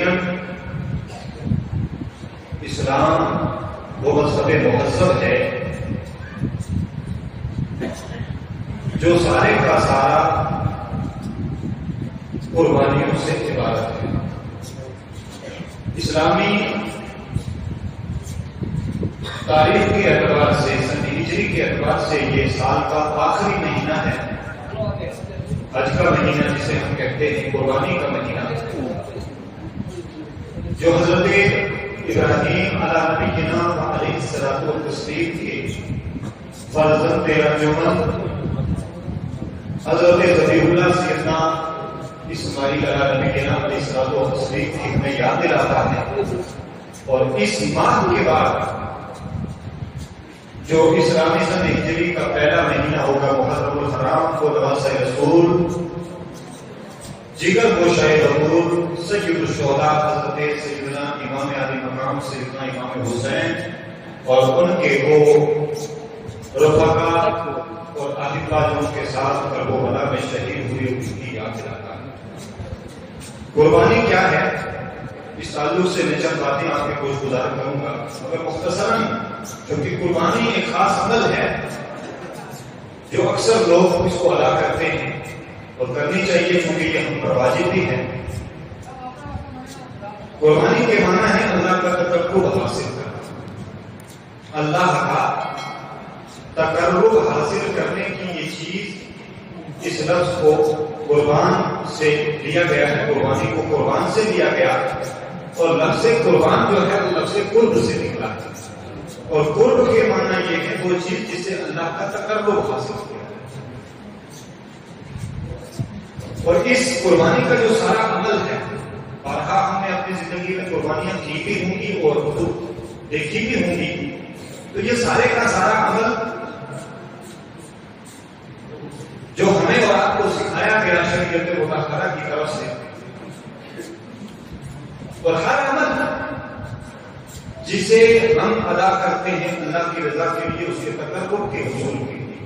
یقیناً اسلام وہ مذہب مہذب ہے جو سارے کا سارا قربانیوں سے عبارت ہے. اسلامی تاریخ کے اعتبار سے، سن ہجری کے اعتبار سے یہ سال کا آخری مہینہ ہے. حج کا مہینہ جسے ہم کہتے ہیں، قربانی کا مہینہ، جو حضرت ابراہیم علیہ نبینا علیہ الصلوۃ والتسلیم کے فرزند ارجمند حضرت ذبیح اللہ سیدنا اسماعیل علیہ نبینا علیہ الصلوۃ والتسلیم کی ہمیں یاد دلاتا ہے. اور اس ماہ کے بعد جو اسلامی سن ہجری کا پہلا مہینہ ہوگا محرم الحرام کو لباس رسول، جگر گوشہ رسول، سید الشہداء حضرت سیدنا امام علی مقام سیدنا امام حسین اور ان کے وہ رفقا اور احبا جو ان کے ساتھ کربلا میں شہید ہوئے ان کی یاد دلاتا ہے. قربانی کیا ہے، اس تعلق سے میں چند باتیں آپ کے کچھ گزار کروں گا، مگر مختصراً، کیونکہ قربانی ایک خاص عمل ہے جو اکثر لوگ اس کو ادا کرتے ہیں اور کرنی چاہیے کیونکہ یہ ہم پر واجب بھی ہے. قربانی کے معنی ہے اللہ کا تقرب حاصل کرنا. اللہ کا تقرب حاصل کرنے کی یہ چیز، اس لفظ کو قربان سے لیا گیا ہے، قربانی کو قربان سے لیا گیا، اور لفظ قربان جو ہے وہ لفظ قرب سے نکلا ہے. اور قرب کے معنی یہ ہے وہ چیز جسے اللہ کا تقرب حاصل کیا. اور اس قربانی کا جو سارا عمل ہے، بارہا ہم نے اپنی زندگی میں قربانیاں کی بھی ہوں گی اور دیکھی بھی ہوں گی، تو یہ سارے کا سارا عمل جو ہمیں اور آپ کو سکھایا گیا شریعت مطہرہ کی طرف سے، اور ہر عمل جسے ہم ادا کرتے ہیں اللہ کی رضا کے لیے، اس کے تقرب کے حصول کے لیے،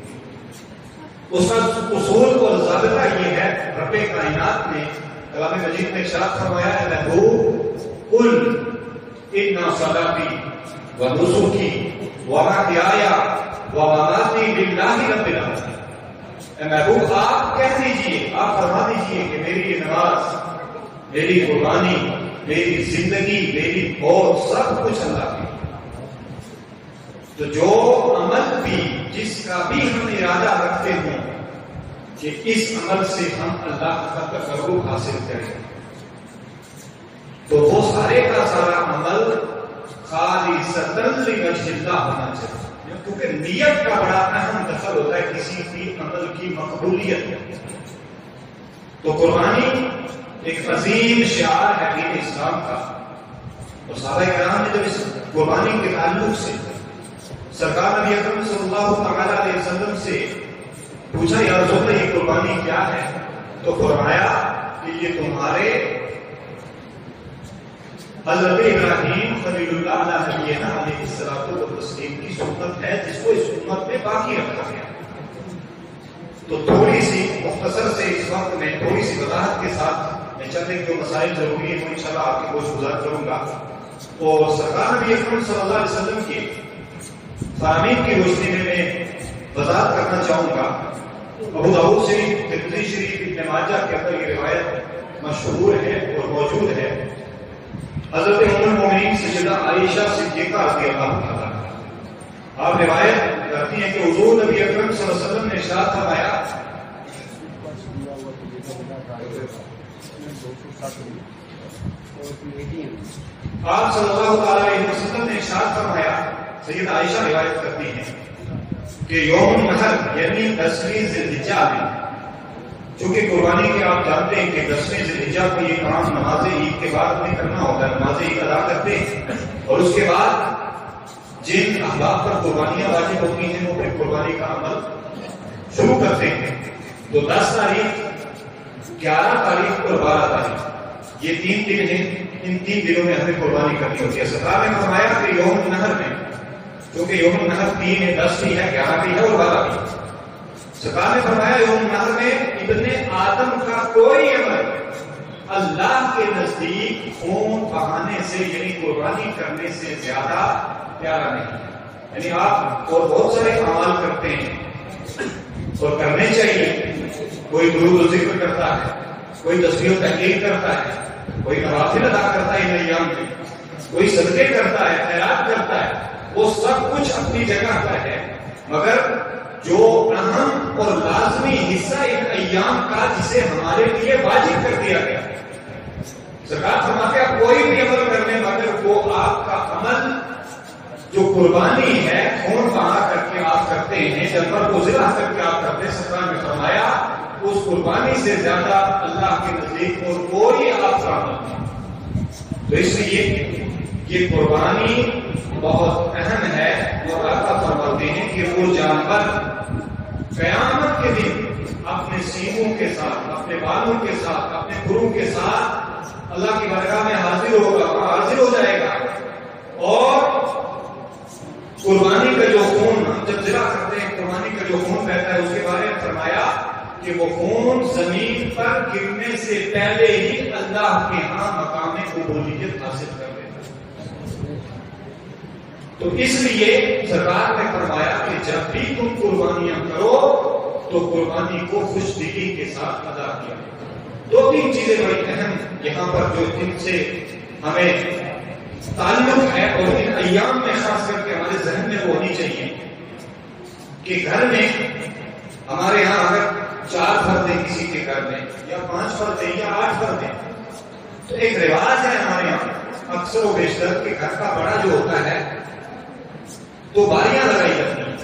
اس کا اصول اور ضابطہ یہ ہے. رب کائنات نے کلام مجید میں ارشاد فرمایا ہے، محبوب قل ان صلاتی و نسکی و محیای و مماتی للہ رب العالمین. اے محبوب آپ کہہ دیجئے، آپ فرما دیجئے کہ میری یہ نماز، میری قربانی، میری زندگی، میری موت، سب کچھ اللہ کی. تو جو عمل بھی، جس کا بھی ہم ارادہ رکھتے ہوں کہ اس عمل سے ہم اللہ کا تقرب حاصل کریں، تو وہ سارے کا سارا عمل خالصۃ لوجہ اللہ ہونا چاہیے. کیونکہ نیت کا بڑا اہم دخل ہوتا ہے کسی بھی عمل کی مقبولیت میں. تو قربانی ایک عظیم شعار ہے دین اسلام کا، اور صحابہ کرام نے جب اس قربانی کے تعلق سے سرکار نبی اکرم صلی اللہ تعالی علیہ وسلم سے پوچھا، یا رسول اللہ یہ قربانی کیا ہے، تو فرمایا کہ یہ تمہارے حضرت ابراہیم خلیل اللہ علیہ نبینا علیہ الصلوۃ والتسلیم کی سنت ہے، جس کو اس امت میں باقی رکھا گیا. تو تھوڑی سی مختصر سے اس وقت میں تھوڑی سی وضاحت کے ساتھ میں چند ایک جو مسائل ضروری ہیں وہ انشاءاللہ آپ کی گوش گزار کروں گا. اور سرکار نبی اکرم صلی اللہ علیہ وسلم کی فرامین کی روشنی میں میں وضاحت کرنا چاہوں گا. ابو داؤد شریف، ترمذی شریف، ابن ماجہ کے اندر یہ روایت مشہور ہے اور موجود ہے. حضرت ام المؤمنین سیدہ عائشہ صدیقہ رضی اللہ تعالیٰ آپ روایت کرتی ہیں کہ حضور نبی اکرم صلی اللہ علیہ وسلم نے ارشاد فرمایا، آپ صلی اللہ علیہ وسلم نے ارشاد فرمایا، سیدہ عائشہ روایت کرتی ہیں کہ یوم النحر یعنی 10ویں ذی الحجہ میں، چونکہ قربانی کے آپ جانتے ہیں کہ 10ویں ذی الحجہ کو یہ کام نماز عید کے بعد نہیں کرنا ہوتا ہے، نماز عید ادا کرتے ہیں اور اس کے بعد جن احباب پر قربانیاں واجب ہوتی ہیں وہ پھر قربانی کا عمل شروع کرتے ہیں. تو 10 تاریخ، 11 تاریخ اور 12 تاریخ یہ 3 دن ہیں. ان 3 دنوں میں ہمیں قربانی کرنی ہوتی ہے. سرکار نے فرمایا کہ یوم النحر میں، کیونکہ یوم النحر 3 ہے، 10 بھی ہے، 11 بھی ہے اور 12 بھی. سرکار نے فرمایا یوم النحر میں ابن آدم کا کوئی عمل اللہ کے نزدیک خون بہانے سے یعنی قربانی کرنے سے زیادہ پیارا نہیں ہے. یعنی آپ اور بہت سارے اعمال کرتے ہیں اور کرنے چاہیے. کوئی درود و ذکر کرتا ہے, کوئی تسبیح و تحلیل کرتا ہے, کوئی نوافل ادا کرتا ہے ان ایام میں, کوئی صدقے کرتا ہے, خیرات کرتا ہے. وہ سب کچھ اپنی جگہ پر ہے, مگر جو اہم اور لازمی حصہ ان ایام کا جسے ہمارے لیے واجب کر دیا گیا, سرکار فرماتے ہیں کوئی بھی عمل کرنے مگر وہ آپ کا عمل جو قربانی ہے خون بہا کر کے آپ کرتے ہیں, جانور کو ذبح کر کے آپ کرتے ہیں, سرکار نے فرمایا اس قربانی سے زیادہ اللہ کے نزدیک اور کوئی آپ کا عمل نہیں. تو اس لیے یہ قربانی بہت اہم ہے. اور اللہ فرماتے ہیں کہ وہ جانور قیامت کے دن اپنے سینگوں کے ساتھ, اپنے بالوں کے ساتھ, اپنے کھروں کے ساتھ اللہ کی بارگاہ میں حاضر ہوگا, حاضر ہو جائے گا. اور قربانی کا جو خون ہم جب ذبح کرتے ہیں, قربانی کا جو خون بہتا ہے, اس کے بارے میں فرمایا کہ وہ خون زمین پر گرنے سے پہلے ہی اللہ کے ہاں مقام قبولیت حاصل کر لیتا. تو اس لیے سرکار نے فرمایا کہ جب بھی تم قربانیاں کرو تو قربانی کو خوش دلی کے ساتھ ادا کیا. دو تین چیزیں بڑی اہم یہاں پر جو ان سے ہمیں تعلق ہے اور ان ایام میں خاص کر کے ہمارے ذہن میں وہ ہونی چاہیے کہ گھر میں ہمارے یہاں اگر 4 فرد ہیں کسی کے گھر میں, یا 5 فرد ہیں یا 8 فرد ہیں, تو ایک رواج ہے ہمارے یہاں اکثر و بیشتر کہ گھر کا بڑا جو ہوتا ہے تو باریاں لگائی جاتی ہیں.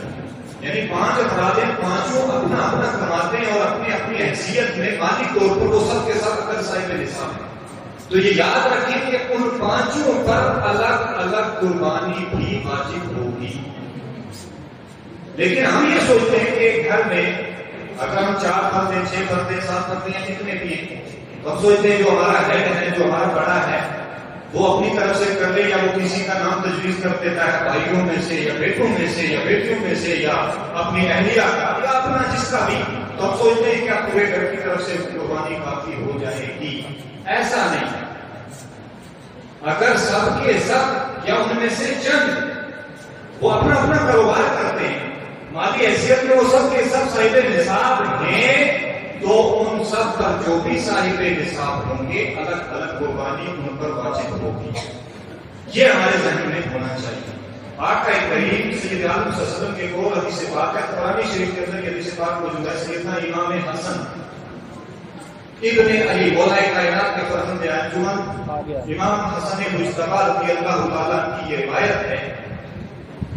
یعنی 5 افراد ہیں, پانچوں اپنا اپنا کماتے ہیں اور اپنی اپنی حیثیت میں مالی طور پر وہ سب کے ساتھ اگر صاحب نصاب ہے. تو یہ یاد رکھیں کہ ان 5 پر الگ الگ قربانی بھی واجب ہوگی. لیکن ہم یہ سوچتے ہیں کہ گھر میں اگر ہم 4 فرد ہیں, 6 فرد ہیں, 7 فرد ہیں, کتنے بھی ہیں, تو ہم سوچتے ہیں جو ہمارا ہیڈ ہے, جو ہمارا بڑا ہے, وہ اپنی طرف سے کر لے, یا وہ کسی کا نام تجویز کر دیتا ہے بھائیوں میں سے یا بیٹوں میں سے یا بیٹیوں میں سے یا اپنی اہلیہ کا یا اپنا جس کا بھی, تو ہم سوچتے ہیں کہ پورے گھر کی طرف سے قربانی کافی ہو جائے گی. ایسا نہیں ہے. اگر سب کے سب یا ان میں سے چند وہ اپنا اپنا کاروبار کرتے ہیں, مالی حیثیت میں وہ سب کے سب صاحب نصاب ہیں, تو ان سب پر جو بھی صاحب نصاب ہوں گے الگ الگ قربانی ان پر واجب ہوگی. یہ ہمارے ذہن میں ہونا چاہیے. آقا کریم سید عالم صلی اللہ علیہ وسلم کے کو حدیث پاک ہے, قرآن شریف کے اندر یہ حدیث پاک موجود ہے. سیدنا امام حسن ابن علی مولا کائنات کے فرزند انجمن امام حسن مجتبی رضی اللہ تعالیٰ کی یہ روایت ہے.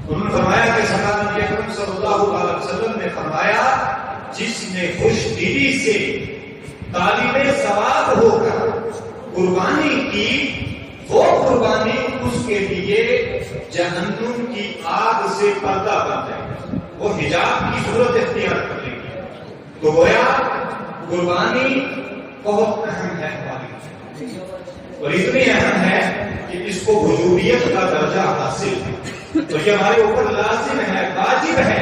انہوں نے فرمایا کہ سرکار نبی اکرم صلی اللہ علیہ وسلم نے فرمایا جس نے خوش دلی سے طالب ثواب ہو کر قربانی کی, وہ قربانی اس کے لیے جہنم کی آگ سے پردہ بن جائے گا, وہ حجاب کی صورت اختیار کر لے گی. تو گویا قربانی بہت اہم ہے ہماری, اور اتنی اہم ہے کہ اس کو وجوبیت کا درجہ حاصل ہے. تو یہ ہمارے اوپر لازم ہے, واجب ہے,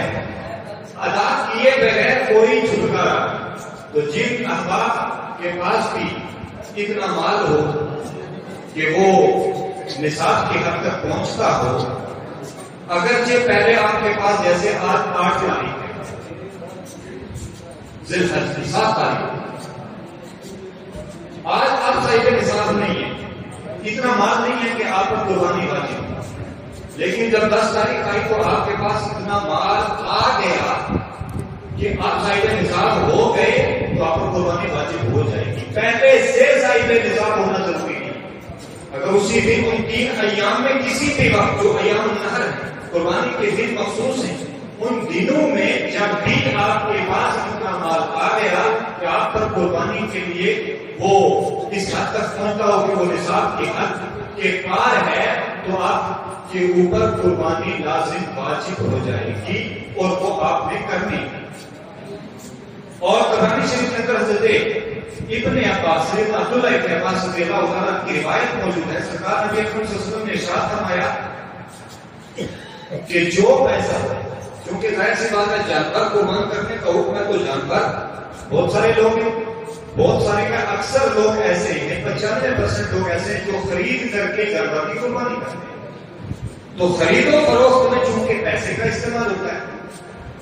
ادا کیے بغیر کوئی چھٹکارا. تو جن احباب کے پاس بھی اتنا مال ہو کہ وہ نصاب کی حد تک پہنچتا ہو, اگرچہ پہلے آپ کے پاس جیسے آج 8 تاریخ ہے, ذی الحج کی 7 تاریخ, آج آپ صاحب نصاب نہیں ہے, اتنا مال نہیں ہے کہ آپ پر قربانی واجب ہو. لیکن جب 10 تاریخ آئی تو آپ کے پاس اتنا مال آ گیا کہ آپ صاحب نصاب ہو گئے, تو آپ کو قربانی واجب ہو جائے گی. پہلے سے صاحب نصاب ہونا ضروری نہیں. اگر اسی دن ان 3 ایام میں کسی بھی وقت جو ایام النحر ہے, قربانی کے دن مخصوص ہیں, ان دنوں میں جب بھی آپ کے پاس اتنا مال آ گیا کہ آپ پر قربانی کے لیے وہ اس حد تک پہنچتا ہو کہ وہ نصاب کی حد کے پار ہے, تو آپ کے اوپر قربانی لازم واجب ہو جائے گی, اور وہ آپ نے کرنی. اور قرآن شریف کے اندر حضرت ابن عباس سے عبداللہ ابن عباس رضی اللہ تعالیٰ کی روایت موجود ہے. سرکار نبی اکرم صلی اللہ علیہ وسلم نے ارشاد فرمایا کہ جو پیسہ, کیونکہ ظاہر سی بات ہے جانور قربان کرنے کا حکم ہے, تو جانور بہت سارے لوگ ہیں, بہت سارے کا اکثر لوگ ایسے ہیں، 95% لوگ ایسے ہیں جو خرید کر کے جانور کی قربانی کرتے ہیں. تو خرید و فروخت میں چونکہ پیسے کا استعمال ہوتا ہے،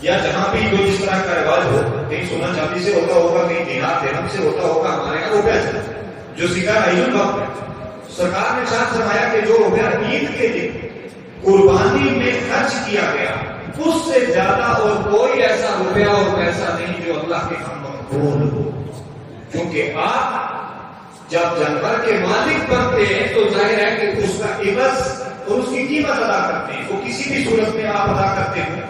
یا جہاں بھی جو جس طرح کا رواج ہو، کہیں سونا چاندی سے ہوتا ہوگا، کہیں دینار درہم سے ہوتا ہوگا، ہمارے یہاں روپیہ چلتا ہے جو سکہ عید الوقت ہے. سرکار نے ارشاد فرمایا کہ جو روپیہ عید کے دن قربانی میں خرچ کیا گیا اس سے زیادہ اور کوئی ایسا روپیہ اور پیسہ نہیں جو اللہ کے ہم مقبول ہو. کیونکہ آپ جب جانور کے مالک بنتے ہیں تو ظاہر ہے کہ اس کا عوض اور اس کی قیمت ادا کرتے ہیں. وہ کسی بھی صورت میں آپ ادا کرتے ہیں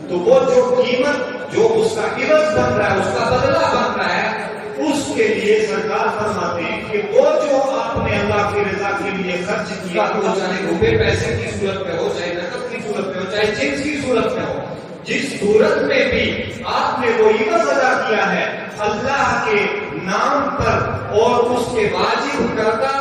تو وہ جو قیمت جو اس کا عوض بن رہا ہے، اس کا بدلہ بن رہا ہے، اس کے لیے سرکار فرماتے ہیں کہ وہ جو آپ نے اللہ کی رضا کے لیے خرچ کیا، وہ چاہے روپے پیسے کی صورت میں ہو، چاہے نقد کی صورت میں ہو، چاہے جنس کی صورت میں ہو، جس صورت میں بھی آپ نے وہ عوض ادا کیا ہے اللہ کے نام پر اور اس کے واجب کردہ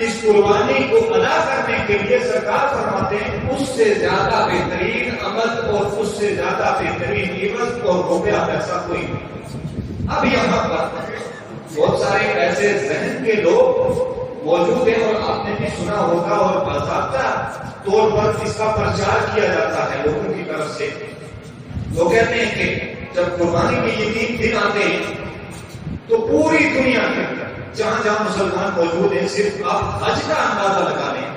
اس قربانی کو ادا کرنے کے لیے سرکار فرماتے ہیں اس سے زیادہ بہترین عمل اور اس سے زیادہ بہترین عوض اور روپیہ پیسہ کوئی نہیں. اب یہاں پر بہت سارے ایسے ذہن کے لوگ موجود ہیں اور آپ نے بھی سنا ہوگا اور باضابطہ طور پر اس کا پرچار کیا جاتا ہے لوگوں کی طرف سے. وہ کہتے ہیں کہ جب قربانی کے یہ 3 دن آتے ہیں تو پوری دنیا کے اندر جہاں جہاں مسلمان موجود ہیں صرف آپ حج کا اندازہ لگا لیں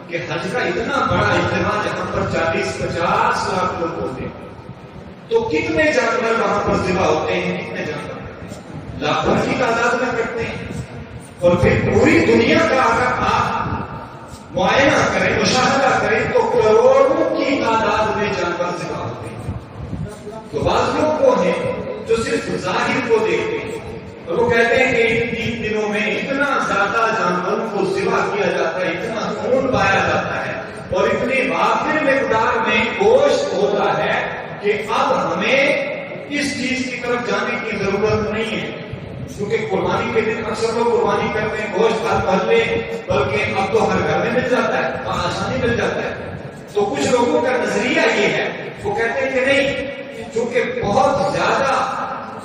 کہ حج کا اتنا بڑا اجتماع جہاں پر 40-50 لاکھ لوگ ہوتے ہیں تو کتنے جانور وہاں پر ذبح ہوتے ہیں، کتنے جانور لاکھوں کی تعداد میں کرتے ہیں. اور پھر پوری دنیا کا اگر آپ معائنہ کریں، مشاہدہ کریں تو کروڑوں کی تعداد میں جانور ذبح ہوتے ہیں. تو بعض لوگ وہ ہیں جو صرف ظاہر کو دیکھتے ہیں اور وہ کہتے ہیں کہ ان 3 دنوں میں اتنا زیادہ جانوروں کو ذبح کیا جاتا ہے، اتنا خون پایا جاتا ہے اور اتنی وافر مقدار میں گوشت ہوتا ہے کہ اب ہمیں اس چیز کی طرف جانے کی ضرورت نہیں ہے. کیونکہ قربانی کے دن اکثر لوگ قربانی کرتے ہیں گوشت گھر بھر لے، بلکہ اب تو ہر گھر میں مل جاتا ہے، آسانی مل جاتا ہے. تو کچھ لوگوں کا نظریہ یہ ہے، وہ کہتے ہیں کہ نہیں، چونکہ بہت زیادہ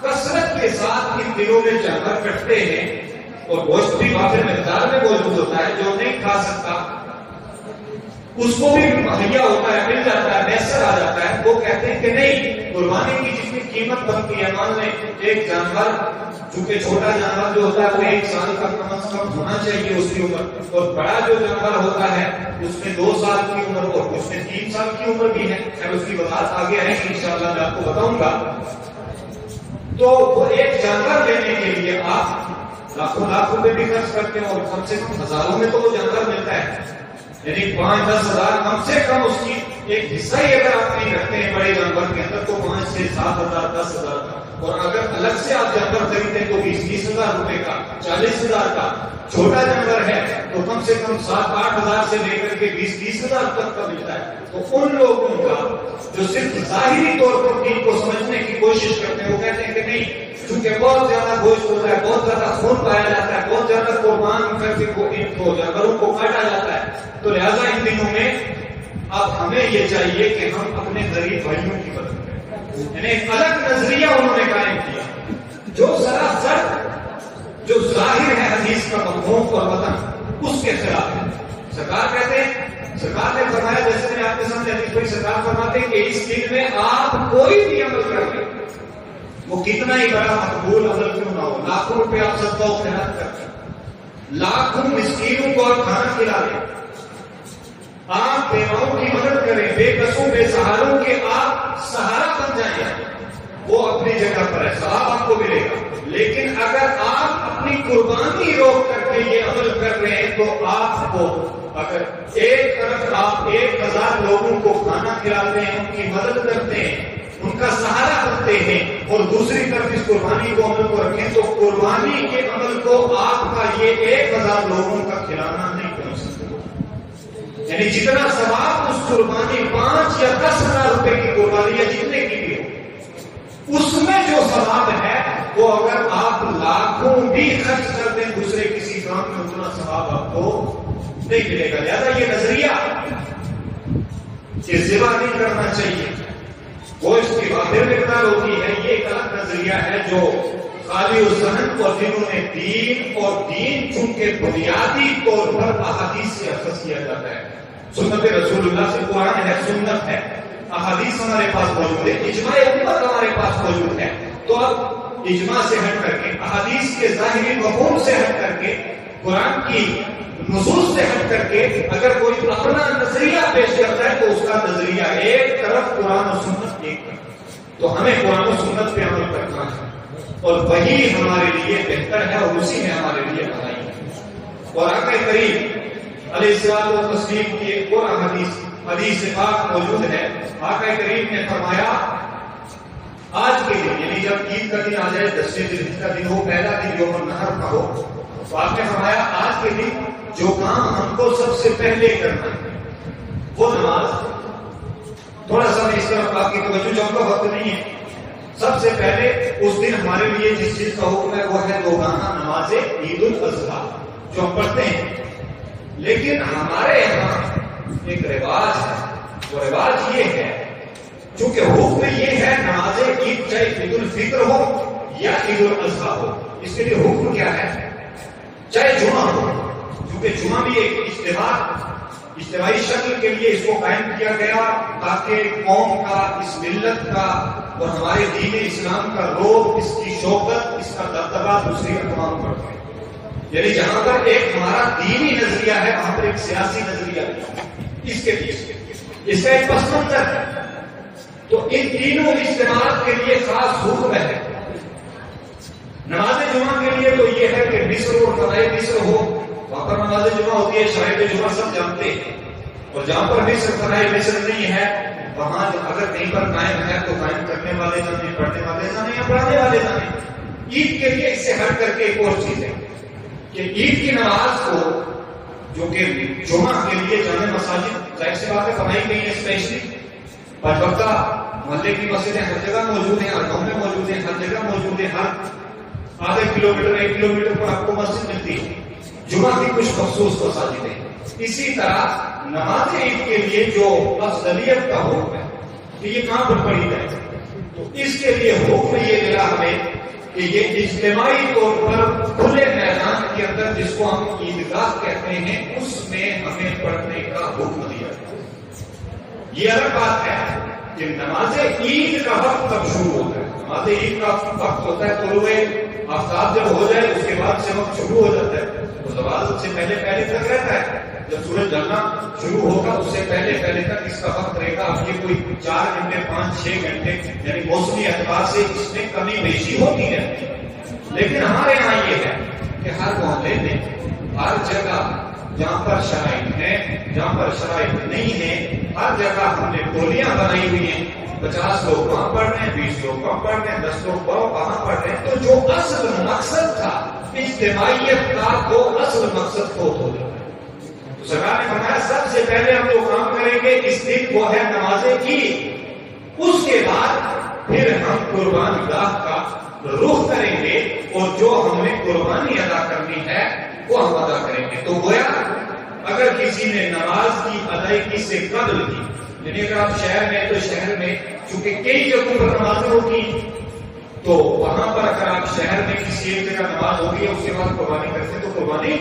کثرت کے ساتھ ان دنوں میں جانور کٹتے ہیں اور گوشت بھی وافر مقدار میں موجود ہوتا ہے، جو نہیں کھا سکتا اس کو بھی مہیا ہوتا ہے، مل جاتا ہے، میسر آ جاتا ہے. وہ کہتے ہیں کہ نہیں، قربانی کی جتنی قیمت بنتی ہے، مان لیں ایک جانور چونکہ چھوٹا جانور جو ہوتا ہے وہ 1 سال کا کم از کم ہونا چاہیے اس کی عمر، اور بڑا جو جانور ہوتا ہے اس میں 2 سال کی عمر اور اس میں 3 سال کی عمر بھی ہے. خیر اس کی وضاحت آگے ہے کہ انشاءاللہ میں آپ کو بتاؤں گا. تو وہ ایک جانور لینے کے لیے آپ لاکھوں لاکھ روپے بھی خرچ کرتے ہیں اور کم سے کم ہزاروں میں تو وہ جانور ملتا ہے. یعنی 5-10 ہزار کم سے کم اس کی ایک حصہ ہی اگر آپ نہیں رکھتے ہیں بڑے جانور کے اندر تو 5 سے 7 ہزار 10 ہزار کا. اور اگر الگ سے آپ جانور خریدتے ہیں تو 20-20 ہزار روپے کا، 40 ہزار کا. چھوٹا جانور ہے تو کم سے کم 7-8 ہزار سے لے کر کے 20-30 ہزار تک کا ملتا ہے. تو ان لوگوں کا جو صرف ظاہری طور پر دین کو سمجھنے کی کوشش کرتے ہیں وہ کہتے ہیں کہ نہیں، چونکہ بہت زیادہ گوشت ہوتا ہے، بہت زیادہ خون پایا جاتا ہے، بہت زیادہ قربان کر کے ان کو جانوروں کو کاٹا جاتا ہے، تو لہذا ان دنوں میں اب ہمیں یہ چاہیے کہ ہم اپنے غریب بھائیوں کی مدد کریں. یعنی ایک الگ نظریہ انہوں نے قائم کیا جو سراسر جو ظاہر ہے حدیث کا مفہوم اور وطن اس کے خلاف ہے. سرکار کہتے ہیں، سرکار نے فرمایا، جیسے میں آپ کے سامنے حدیث پڑھی، سرکار فرماتے ہیں کہ اس دن میں آپ کوئی بھی عمل کر لیں، وہ کتنا ہی بڑا مقبول عمل کیوں نہ ہو، لاکھوں روپے آپ صدقہ و خیرات کرتے ہیں، لاکھوں مسکینوں کو آپ کھانا کھلا دیں، آپ بیواؤں کی مدد کریں، بے کسوں بے سہاروں کے آپ سہارا بن جائیں، وہ اپنی جگہ پر ہے، ثواب آپ کو ملے گا. لیکن اگر آپ اپنی قربانی روک کر کے یہ عمل کر رہے ہیں تو آپ کو اگر ایک طرف آپ 1000 لوگوں کو کھانا کھلاتے ہیں، ان کی مدد کرتے ہیں، ان کا سہارا بنتے ہیں، اور دوسری طرف اس قربانی کو عمل کو رکھیں تو قربانی کے عمل کو آپ کا یہ 1000 لوگوں کا کھلانا نہیں پہنچ سکتا. یعنی جتنا ثواب اس قربانی 5 یا 10 ہزار روپے کی قربانی یا جتنے کی بھی ہو، اس میں جو ثواب ہے وہ اگر آپ لاکھوں بھی خرچ کر دیں دوسرے کسی کام میں اتنا ثواب آپ کو نہیں ملے گا. لہذا یہ نظریہ کہ ذبح نہیں کرنا چاہیے، گوشت کی واحد مقدار ہوتی ہے، یہ ایک الگ نظریہ ہے جو خالی ذہن اور جنہوں نے دین چونکہ بنیادی طور پر احادیث سے اخذ کیا جاتا ہے. سنت رسول اللہ سے قرآن ہے، سنت ہے، احادیث ہمارے پاس موجود ہے، اجماع امت ہمارے پاس موجود ہے. تو اب اجماع سے ہٹ کر کے، احادیث کے ظاہری مفہوم سے ہٹ کر کے، قرآن کی نصوص سے ہٹ کر کے اگر کوئی اپنا نظریہ پیش کرتا ہے تو اس کا نظریہ ایک طرف، قرآن و سنت ایک طرف. تو ہمیں قرآن و سنت پہ عمل کرنا ہے اور وہی ہمارے لیے بہتر ہے اور اسی میں ہمارے لیے بھلائی ہے. اور آقا کریم علیہ الصلوۃ والتسلیم کی ایک اور حدیث پاک موجود ہے. آقا کریم نے فرمایا آج کے دن، یعنی جب عید کا دن آ جائے، 10ویں دن کا دن ہو، پہلا دن یوم النحر کا ہو، تو آپ نے فرمایا آج کے دن جو کام ہم کو سب سے پہلے کرنا ہے وہ نماز. تھوڑا سا میں اس طرف آپ کی توجہ چاہوں گا، وقت نہیں ہے. سب سے پہلے اس دن ہمارے لیے جس چیز کا حکم ہے وہ ہے روزانہ نماز عید الاضحیٰ جو ہم پڑھتے ہیں. لیکن ہمارے یہاں ایک رواج ہے، وہ رواج یہ ہے، چونکہ حکم یہ ہے نماز عید چاہے عید الفطر ہو یا عید الاضحیٰ ہو، اس کے لیے حکم کیا ہے؟ چاہے جمعہ ہو، کیونکہ جمعہ بھی ایک اجتماعی شکل کے لیے اس کو قائم کیا گیا تاکہ قوم کا، اس ملت کا اور ہمارے دین اسلام کا روب، اس کی شوکت، اس کا دبدبہ دوسری اقوام پر ہے. یعنی جہاں پر ایک ہمارا دینی نظریہ ہے وہاں پر ایک سیاسی نظریہ ہے، اس کے پیچھے اس کا ایک پس منظر ہے. تو ان تینوں اجتماعات کے لیے خاص حکم ہے. نماز جمعہ کے لیے تو یہ ہے کہ مصر اور فضائے مصر ہو، وہاں پر نماز جمعہ ہوتی ہے، شاہد جمعہ سب جانتے ہیں. اور جہاں پر مصر فضائے مصر نہیں ہے وہاں اگر کہیں پر قائم ہے تو قائم کرنے والے جانے، پڑھنے والے جانے یا پڑھانے والے جانے. عید کے لیے اس سے ہٹ کر کے ایک اور چیز ہے کہ عید کی نماز کو، جو کہ جمعہ کے لیے جامع مساجد ظاہر سی بات ہے بنائی گئی ہے، اسپیشلی پانچ وقتہ محلے کی مسجدیں ہر جگہ موجود ہیں، ہر گاؤں میں موجود ہیں، ہر جگہ موجود ہیں، ہر آدھے کلومیٹر 1 کلومیٹر پر آپ کو مسجد ملتی ہے. جمعہ کی کچھ مخصوص مساجد ہیں. اسی طرح نماز عید کے لیے جو افضلیت کا حکم ہے کہ یہ کہاں پر پڑھی جائے، تو اس کے لیے حکم یہ ملا ہمیں کہ یہ اجتماعی طور پر کھلے میدان کے اندر، جس کو ہم عیدگاہ کہتے ہیں، اس میں ہمیں پڑھنے کا حکم دیا. یہ الگ بات ہے کہ نماز عید کا وقت کب شروع ہوتا ہے. نماز عید کا وقت ہوتا ہے طلوع آفتاب جب ہو جائے اس کے بعد سے وقت شروع ہو جاتا ہے. تو زوال سے پہلے تک رہتا ہے. جب سورج ڈھلنا شروع ہوگا اس سے پہلے تک اس کا وقت رہے گا. اب یہ کوئی 4 گھنٹے 5-6 گھنٹے یعنی موسمی اعتبار سے اس میں کمی بیشی ہوتی ہے. لیکن ہمارے یہاں یہ ہے کہ ہر محلے میں، ہر جگہ جہاں پر شرائط ہے، جہاں پر شرائط نہیں ہے، ہر جگہ ہم نے ٹولیاں بنائی ہوئی ہیں. 50 لوگ وہاں پڑھ رہے ہیں، 20 لوگ وہاں پڑھ رہے ہیں، 10 لوگ وہاں پڑھ رہے ہیں. تو جو اصل مقصد تھا اجتماعیت کا، وہ اصل مقصد فوت ہو جاتا ہے. تو سرکار نے فرمایا سب سے پہلے ہم جو کام کریں گے اس دن وہ ہے نماز عید. اس کے بعد پھر ہم قربان گاہ کا رخ کریں گے اور جو ہم نے قربانی ادا کرنی ہے وہ ہم ادا کریں گے. تو گویا اگر کسی نے نماز کی ادائیگی سے قبل کی، یعنی اگر آپ شہر میں تو شہر میں چونکہ کئی جگہوں پر نمازیں ہوتی ہیں، تو وہاں پر اگر آپ شہر میں کسی ایک جگہ نماز ہوگی اس کے بعد قربانی کرتے تو قربانی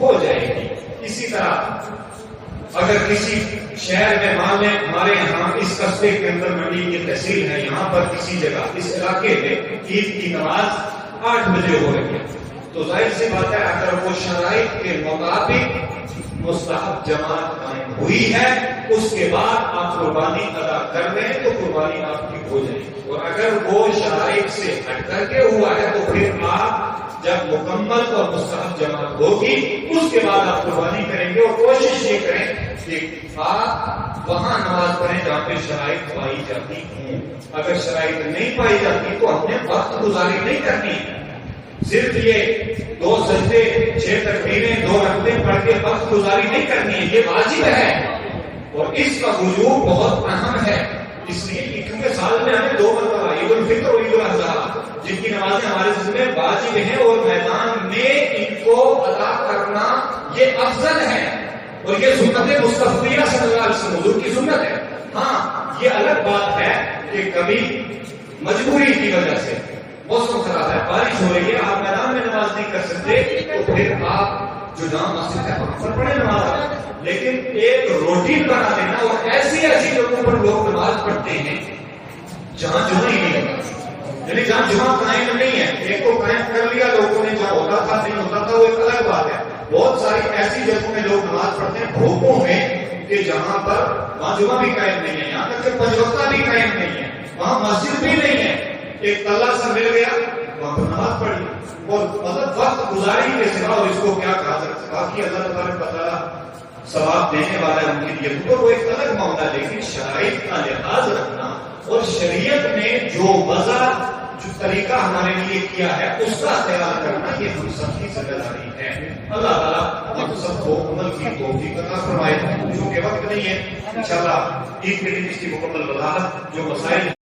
ہو جائے گی. اسی طرح اگر کسی شہر میں مان لیں ہمارے یہاں اس قصبے کے اندر منڈی کی تحصیل ہے، یہاں پر کسی جگہ اس علاقے میں عید کی نماز 8 بجے ہو رہی ہے، تو ظاہر سی بات ہے اگر وہ شرائط کے مطابق مستحب جماعت قائم ہوئی ہے، اس کے بعد آپ قربانی ادا کر رہے ہیں تو قربانی آپ کی ہو جائے گی. اور اگر وہ شرائط سے ہٹ کر کے ہوا ہے تو پھر آپ جب مکمل اور مستحب جماعت ہوگی اس کے بعد آپ قربانی کریں گے. اور کوشش یہ کریں کہ آپ وہاں نماز پڑھیں جہاں پہ شرائط پائی جاتی ہیں. اگر شرائط نہیں پائی جاتی تو ہم نے وقت گزاری نہیں کرنی. صرف یہ 2 سجدے 6 تکبیریں 2 رکعتیں پڑھ کے وقت گزاری نہیں کرنی ہے، یہ واجب ہے. اور اس کا وجوب بہت اہم ہے، اس لیے کیونکہ سال میں ہمیں 2 مرتبہ عید الفطر اور عید الاضحیٰ جن کی نمازیں ہمارے ذمہ واجب ہیں اور میدان میں ان کو ادا کرنا یہ افضل ہے. اور یہ سنت مصطفیہ صلی اللہ علیہ وسلم حضور کی سنت ہے. ہاں یہ الگ بات ہے کہ کبھی مجبوری کی وجہ سے موسم خراب ہے، بارش ہو رہی ہے، آپ میدان میں نماز نہیں کر سکتے، تو پھر آپ جو جامع مسجد ہے وہاں پر پڑھے نماز۔ لیکن ایک روٹین بنا دینا اور ایسی جگہوں پر لوگ نماز پڑھتے ہیں جہاں جمعہ ہی نہیں ہوتا، یعنی جہاں جمعہ قائم نہیں ہے، ایک کو قائم کر لیا لوگوں نے، جہاں ہوتا تھا نہیں ہوتا تھا وہ ایک الگ بات ہے۔ بہت ساری ایسی جگہوں میں لوگ نماز پڑھتے ہیں بھوکوں میں کہ جہاں پر وہاں جمعہ بھی قائم نہیں ہے، یہاں تک کہ پنج وقتہ بھی قائم نہیں ہے، وہاں مسجد بھی نہیں ہے، ایک تلہ سا مل گیا وہاں پر نماز پڑھی اور مطلب وقت گزاری کے سوا، اور اس کو کیا کہا جاتا ہے، باقی اللہ تبارک و تعالیٰ ثواب دینے والا ہے ان کے لیے، تو وہ ایک الگ معاملہ۔ لیکن شرائط کا لحاظ رکھنا اور شریعت نے جو وضع جو طریقہ ہمارے لیے کیا ہے اس کا خیال کرنا، یہ ہم سب کی ذمہ داری ہے۔ اللہ تعالیٰ ہم سب کو عمل کی توفیق عطا فرمائے۔ چونکہ وقت نہیں ہے، انشاءاللہ عید کے دن اس کی مکمل وضاحت جو مسائل